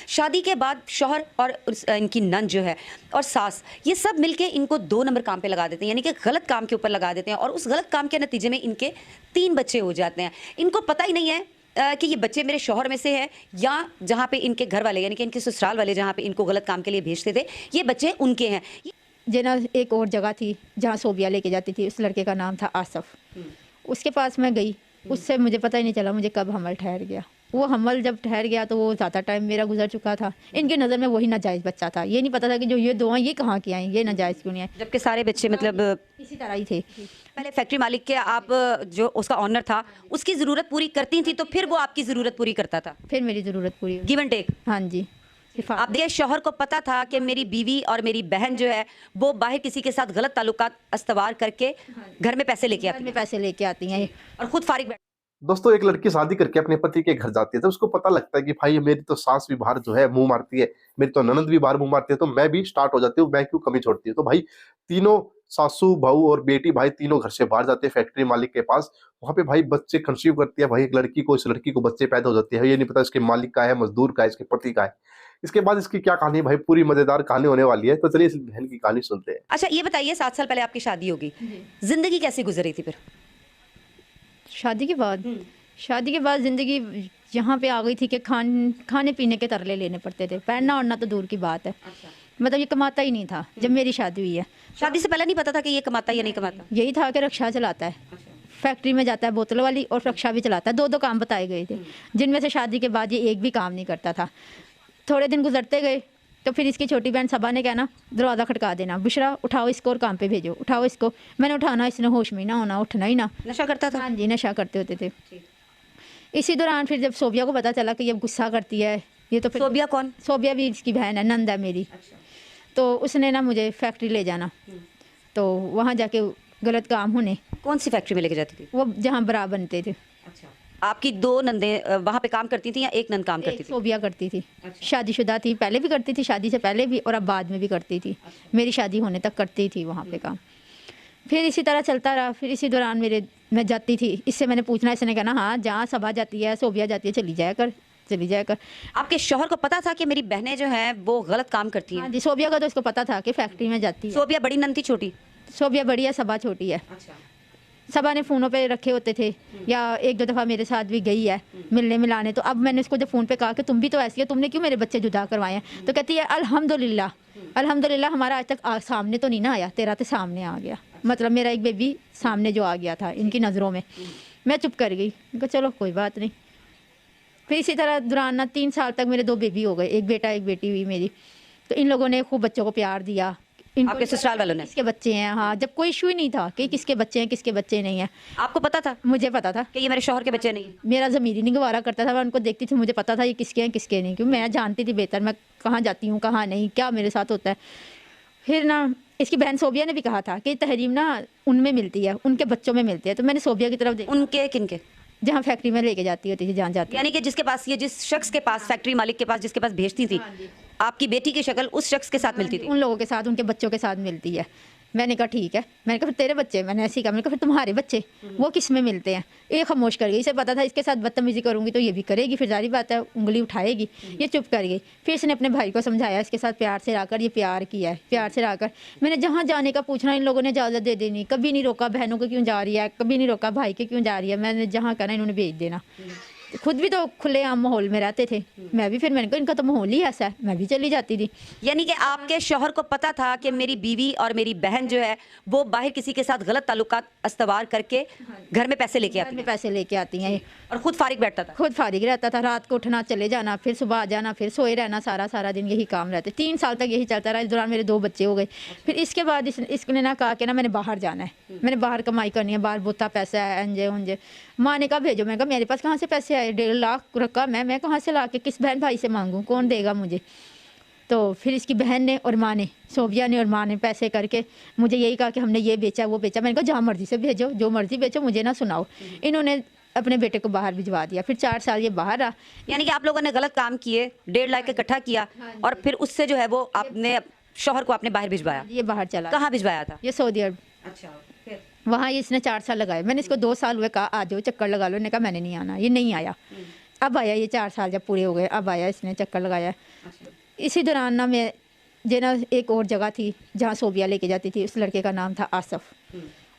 शादी के बाद शौहर और इनकी नंद जो है और सास, ये सब मिलके इनको 2 नंबर काम पे लगा देते हैं, यानी कि गलत काम के ऊपर लगा देते हैं और उस गलत काम के नतीजे में इनके 3 बच्चे हो जाते हैं। इनको पता ही नहीं है कि ये बच्चे मेरे शौहर में से हैं या जहाँ पे इनके घर वाले यानी कि इनके ससुराल वाले जहाँ पे इनको गलत काम के लिए भेजते थे, ये बच्चे उनके हैं। जना एक और जगह थी जहाँ सोबिया लेके जाती थी, उस लड़के का नाम था आसफ। उसके पास मैं गई, उससे मुझे पता ही नहीं चला मुझे कब हमल ठहर गया। वो हमल जब ठहर गया तो वो ज़्यादा टाइम मेरा गुजर चुका था। इनकी नज़र में वही नाजायज़ बच्चा था। ये नहीं पता था कि जो ये दो हैं ये कहाँ के आए, ये नाजायज़ क्यों नहीं आए, जबकि सारे बच्चे मतलब इसी तरह ही थे। पहले फैक्ट्री मालिक के आप जो उसका ऑनर था उसकी ज़रूरत पूरी करती थी तो फिर वो आपकी ज़रूरत पूरी करता था, फिर मेरी ज़रूरत पूरी हुई। Give and take. हाँ जी। आप देखिए, शौहर को पता था कि मेरी बीवी और मेरी बहन जो है वो बाहर किसी के साथ गलत ताल्लुकात अस्तवार करके घर में पैसे लेके आती में पैसे लेके आती हैं और खुद फारिग बैठ। दोस्तों, एक लड़की शादी करके अपने पति के घर जाती है तो उसको पता लगता है कि भाई मेरी तो सास भी बाहर जो है मुंह मारती है, मेरी तो ननद भी बाहर मुंह मारती है, तो मैं भी स्टार्ट हो जाती हूँ, मैं क्यों कमी छोड़ती हूँ। तो भाई तीनों सासू बहू और बेटी भाई तीनों घर से बाहर जाते हैं फैक्ट्री मालिक के पास। वहां पे भाई बच्चे कंसीव करती है भाई एक लड़की को, इस लड़की को बच्चे पैदा हो जाते हैं, ये नहीं पता इसके मालिक का है, मजदूर का है, इसके पति का है। इसके बाद इसकी क्या कहानी भाई, पूरी मजेदार कहानी होने वाली है, तो चलिए इस बहन की कहानी सुनते हैं। अच्छा ये बताइए, 7 साल पहले आपकी शादी होगी, जिंदगी कैसी गुजर रही थी फिर? शादी के बाद ज़िंदगी यहाँ पे आ गई थी कि खाने पीने के तरले लेने पड़ते थे, पहनना ओढ़ना तो दूर की बात है। मतलब ये कमाता ही नहीं था जब मेरी शादी हुई है। शादी से पहले नहीं पता था कि ये कमाता है या नहीं कमाता? यही था कि रक्षा चलाता है, फैक्ट्री में जाता है बोतल वाली, और रक्षा भी चलाता है। 2 काम बताए गए थे जिनमें से शादी के बाद ये एक भी काम नहीं करता था। थोड़े दिन गुजरते गए तो फिर इसकी छोटी बहन सबा ने कहना दरवाज़ा खटका देना, बुशरा उठाओ इसको और काम पे भेजो, उठाओ इसको। मैंने उठाना, इसने होश में ना होना, उठना ही ना। नशा करता था? हाँ जी, नशा करते होते थे। इसी दौरान फिर जब सोबिया को पता चला कि ये गुस्सा करती है, ये तो फिर सोबिया कौन? सोबिया भी इसकी बहन है, नंद है मेरी। तो उसने ना मुझे फैक्ट्री ले जाना, तो वहाँ जाके गलत काम होने। कौन सी फैक्ट्री में लेके जाती थी? वो जहाँ बरा बनते थे। आपकी 2 नंदें वहाँ पे काम करती थी या एक नंद काम करती थी? सोबिया करती थी, शादीशुदा थी, पहले भी करती थी, शादी से पहले भी और अब बाद में भी करती थी। मेरी शादी होने तक करती थी वहाँ पे काम। फिर इसी तरह चलता रहा। फिर इसी दौरान मैं जाती थी, इससे मैंने पूछना, इसने कहना हाँ जहाँ सबा जाती है सोबिया जाती है, चली जाया कर। आपके शौहर को पता था कि मेरी बहनें जो हैं वो गलत काम करती हैं? हाँ जी, सोबिया का तो इसको पता था कि फैक्ट्री में जाती है। सोबिया बड़ी नंद थी छोटी? सोबिया बड़ी है, सबा छोटी है। सबा ने फ़ोनों पे रखे होते थे, या 1-2 दफ़ा मेरे साथ भी गई है मिलने मिलाने। तो अब मैंने उसको जब फ़ोन पे कहा कि तुम भी तो ऐसी है, तुमने क्यों मेरे बच्चे जुदा करवाए हैं, तो कहती है अल्हम्दुलिल्लाह हमारा आज तक सामने तो नहीं ना आया, तेरा तो सामने आ गया। मतलब मेरा एक बेबी सामने जो आ गया था इनकी नज़रों में। मैं चुप कर गई, कहा चलो कोई बात नहीं। फिर इसी तरह दौरान ना 3 साल तक मेरे 2 बेबी हो गए, एक बेटा एक बेटी हुई मेरी। तो इन लोगों ने खूब बच्चों को प्यार दिया। आपके ससुराल वालों ने? किसके बच्चे हैं, हाँ, जब कोई इशू ही नहीं था कि किसके बच्चे हैं किसके बच्चे नहीं हैं। आपको पता था? मुझे पता था कि ये मेरे शौहर के बच्चे नहीं? मेरा ज़मीर ही नहीं गवारा करता था, मैं उनको देखती थी, मुझे पता था ये किसके हैं किसके नहीं, क्योंकि मैं जानती थी बेहतर मैं कहाँ जाती हूँ कहाँ नहीं, क्या मेरे साथ होता है। फिर ना इसकी बहन सोबिया ने भी कहा था कि तहरीम ना उनमें मिलती है, उनके बच्चों में मिलती है। तो मैंने सोबिया की तरफ देखा। उनके किनके? जहाँ फैक्ट्री में लेके जाती होती थी, जहाँ जाती, यानी कि जिसके पास ये, जिस शख्स के पास, फैक्ट्री मालिक के पास जिसके पास भेजती थी, आपकी बेटी की शक्ल उस शख्स के साथ मिलती थी? उन लोगों के साथ, उनके बच्चों के साथ मिलती है। मैंने कहा ठीक है, मैंने कहा फिर तेरे बच्चे, मैंने ऐसे ही कहा, मैंने कहा फिर तुम्हारे बच्चे वो किस में मिलते हैं। ये खामोश कर गई, इसे पता था इसके साथ बदतमीजी करूंगी तो ये भी करेगी, फिर जारी बात है उंगली उठाएगी। ये चुप कर गई। फिर इसने अपने भाई को समझाया, इसके साथ प्यार से रहकर, ये प्यार किया है, प्यार से रहकर। मैंने जहाँ जाने का पूछना, इन लोगों ने इजाज़त दे देनी, कभी नहीं रोका बहनों को क्यों जा रही है, कभी नहीं रोका भाई के क्यों जा रही है। मैंने जहाँ कहना इन्होंने भेज देना। खुद भी तो खुलेआम माहौल में रहते थे, मैं भी। फिर मैंने कहा इनका तो माहौल ही ऐसा है, मैं भी चली जाती थी। यानी कि आपके शौहर को पता था कि मेरी बीवी और मेरी बहन जो है वो बाहर किसी के साथ गलत ताल्लुकात अस्तवार करके घर में पैसे लेके आती हैं और खुद फारिग बैठता था? खुद फारिग रहता था, रात को उठना चले जाना, फिर सुबह आ जाना, फिर सोए रहना, सारा दिन यही काम रहते। 3 साल तक यही चलता रहा। इस दौरान मेरे 2 बच्चे हो गए। फिर इसके बाद इसने ना कहा कि ना मैंने बाहर जाना है, मैंने बाहर कमाई करनी है, बाहर बोता पैसा है, अंजे उंजे। माँ ने कहा भेजो, मैं कहा मेरे पास कहाँ से पैसे आए, 1.5 लाख रखा मैं कहाँ से ला के किस बहन भाई से मांगूँ, कौन देगा मुझे। तो फिर इसकी बहन ने और माँ ने, सोबिया ने और माँ ने पैसे करके मुझे यही कहा कि हमने ये बेचा वो बेचा। मैंने कहा जहाँ मर्जी से भेजो, जो मर्जी बेचो, मुझे ना सुनाओ। इन्होंने अपने बेटे को बाहर भिजवा दिया। फिर 4 साल ये बाहर रहा। यानी कि आप लोगों ने गलत काम किए, 1.5 लाख इकट्ठा किया और फिर उससे जो है वो आपने शौहर को आपने बाहर भिजवाया? ये बाहर चला। कहाँ भिजवाया था? ये सऊदी अरब। अच्छा। वहाँ इसने 4 साल लगाए। मैंने इसको 2 साल हुए कहा आ जाओ चक्कर लगा लो, ने कहा मैंने नहीं आना, ये नहीं आया। अब आया ये 4 साल जब पूरे हो गए, अब आया इसने चक्कर लगाया। इसी दौरान ना मैं जे ना एक और जगह थी जहाँ सोबिया लेके जाती थी, उस लड़के का नाम था आसफ़।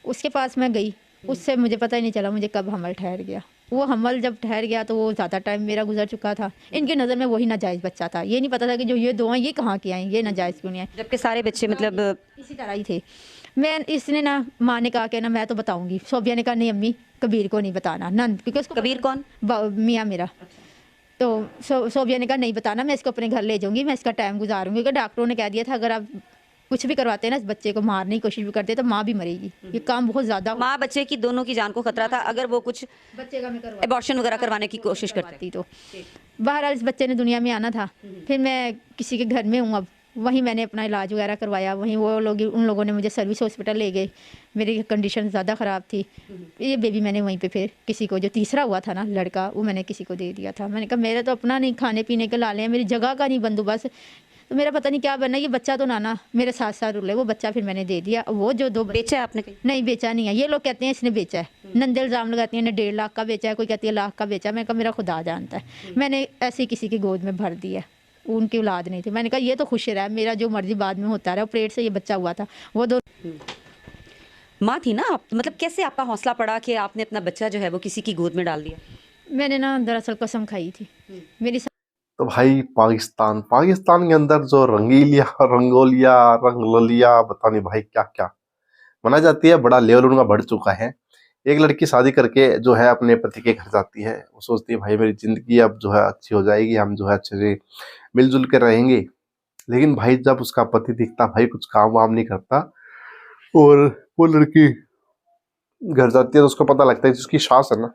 उसके पास मैं गई, उससे मुझे पता ही नहीं चला मुझे कब हमल ठहर गया। वो हमल जब ठहर गया तो वो ज़्यादा टाइम मेरा गुजर चुका था। इनकी नज़र में वही नाजायज़ बच्चा था। ये नहीं पता था कि जो ये 2 हैं ये कहाँ के आए, ये नाजायज़ क्यों नहीं आए। जबकि सारे बच्चे मतलब इसी तरह ही थे। मैं इसने ना माँ ने कहा कि ना मैं तो बताऊँगी। सोबिया ने कहा नहीं अम्मी कबीर को नहीं बताना नंद, क्योंकि उसको कबीर कौन? मियाँ मेरा। तो सोबिया ने कहा नहीं बताना, मैं इसको अपने घर ले जाऊँगी, मैं इसका टाइम गुजारूँगी, क्योंकि डॉक्टरों ने कह दिया था अगर आप कुछ भी करवाते हैं ना इस बच्चे को मारने की कोशिश भी करते तो माँ भी मरेगी। ये काम बहुत ज़्यादा माँ बच्चे की दोनों की जान को खतरा था अगर वो कुछ बच्चे का मैं करवा एबॉर्शन वगैरह करवाने की कोशिश करते। तो बहरहाल इस बच्चे ने दुनिया में आना था। फिर मैं किसी के घर में हूँ, अब वहीं मैंने अपना इलाज वगैरह करवाया। वहीं वो लोग उन लोगों ने मुझे सर्विस हॉस्पिटल ले गए। मेरी कंडीशन ज़्यादा ख़राब थी। ये बेबी मैंने वहीं पे फिर किसी को, जो तीसरा हुआ था ना लड़का, वो मैंने किसी को दे दिया था। मैंने कहा मेरा तो अपना नहीं, खाने पीने के लाले हैं, मेरी जगह का नहीं बंदोबस्त, तो मेरा पता नहीं क्या बनना। ये बच्चा तो नाना मेरे साथ साथ रुले, वो बच्चा फिर मैंने दे दिया। वो जो 2 बेचा है आपने कहीं? नहीं बेचा नहीं है। ये लोग कहते हैं इसने बेचा है, नंदे इल्ज़ाम लगाती हैं ने 1.5 लाख का बेचा है, कोई कहती है लाख का बेचा है। मैंने कहा मेरा खुदा जानता है। मैंने ऐसे ही किसी की गोद में भर दिया, उनकी औलाद नहीं थी। मैंने कहा ये तो खुश रहा, मेरा जो मर्जी बाद में होता रहा। पेट से ये बच्चा हुआ था, वो 2 माँ थी ना आप, मतलब कैसे आपका हौसला पड़ा कि आपने अपना बच्चा जो है वो किसी की गोद में डाल दिया? मैंने ना दरअसल कसम खाई थी। मेरी तो भाई पाकिस्तान पाकिस्तान के अंदर जो रंगीलिया रंगोलिया रंगलोलिया पता नहीं भाई क्या क्या मनाई जाती है, बड़ा लेवल उनका बढ़ चुका है। एक लड़की शादी करके जो है अपने पति के घर जाती है, वो सोचती है भाई मेरी जिंदगी अब जो है अच्छी हो जाएगी, हम जो है अच्छे से मिलजुल के रहेंगे। लेकिन भाई जब उसका पति दिखता भाई कुछ काम वाम नहीं करता और वो लड़की घर जाती है तो उसको पता लगता है कि उसकी सास है ना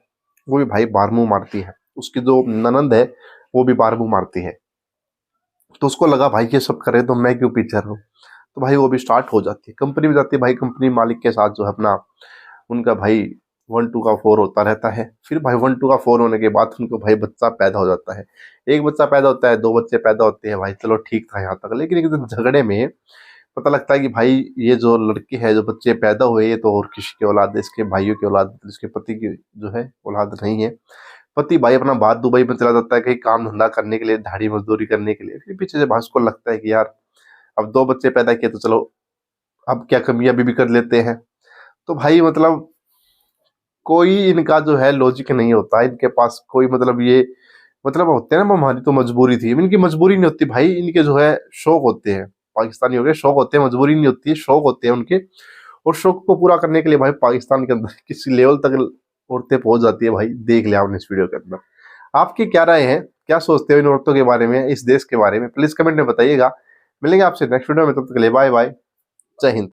वो भी भाई बाहर मुंह मारती है, उसकी जो ननंद है वो भी बाहर मुंह मारती है। तो उसको लगा भाई ये सब करे तो मैं क्यों पीछे रहूं, तो भाई वो भी स्टार्ट हो जाती है। कंपनी में जाती है भाई, कंपनी मालिक के साथ जो है अपना उनका भाई 1-2 का 4 होता रहता है। फिर भाई 1-2 का 4 होने के बाद उनको भाई बच्चा पैदा हो जाता है। एक बच्चा पैदा होता है, 2 बच्चे पैदा होते हैं भाई, चलो ठीक था यहाँ तक। लेकिन एक दिन झगड़े में पता लगता है कि भाई ये जो लड़की है, जो बच्चे पैदा हुए ये तो और किसी की औलाद है, इसके भाइयों की औलाद, इसके पति की जो है औलाद नहीं है। पति भाई अपना बाहर दुबई में चला जाता है कहीं काम धंधा करने के लिए, दिहाड़ी मजदूरी करने के लिए। फिर पीछे से भाई उसको लगता है कि यार अब 2 बच्चे पैदा किए तो चलो अब क्या कमी अभी भी कर लेते हैं। तो भाई मतलब कोई इनका जो है लॉजिक नहीं होता, इनके पास कोई मतलब ये मतलब होते हैं ना हमारी तो मजबूरी थी, इनकी मजबूरी नहीं होती भाई, इनके जो है शौक होते हैं। पाकिस्तानी हो गए, शौक होते हैं, मजबूरी नहीं होती है, शौक होते हैं उनके। और शौक को पूरा करने के लिए भाई पाकिस्तान के अंदर किसी लेवल तक औरतें पहुंच जाती है भाई, देख लिया आपने इस वीडियो के अंदर। आपकी क्या राय है, क्या सोचते हो इन औरतों के बारे में, इस देश के बारे में, प्लीज कमेंट में बताइएगा। मिलेंगे आपसे नेक्स्ट वीडियो में, तब तक के लिए बाय बाय, जय हिंद।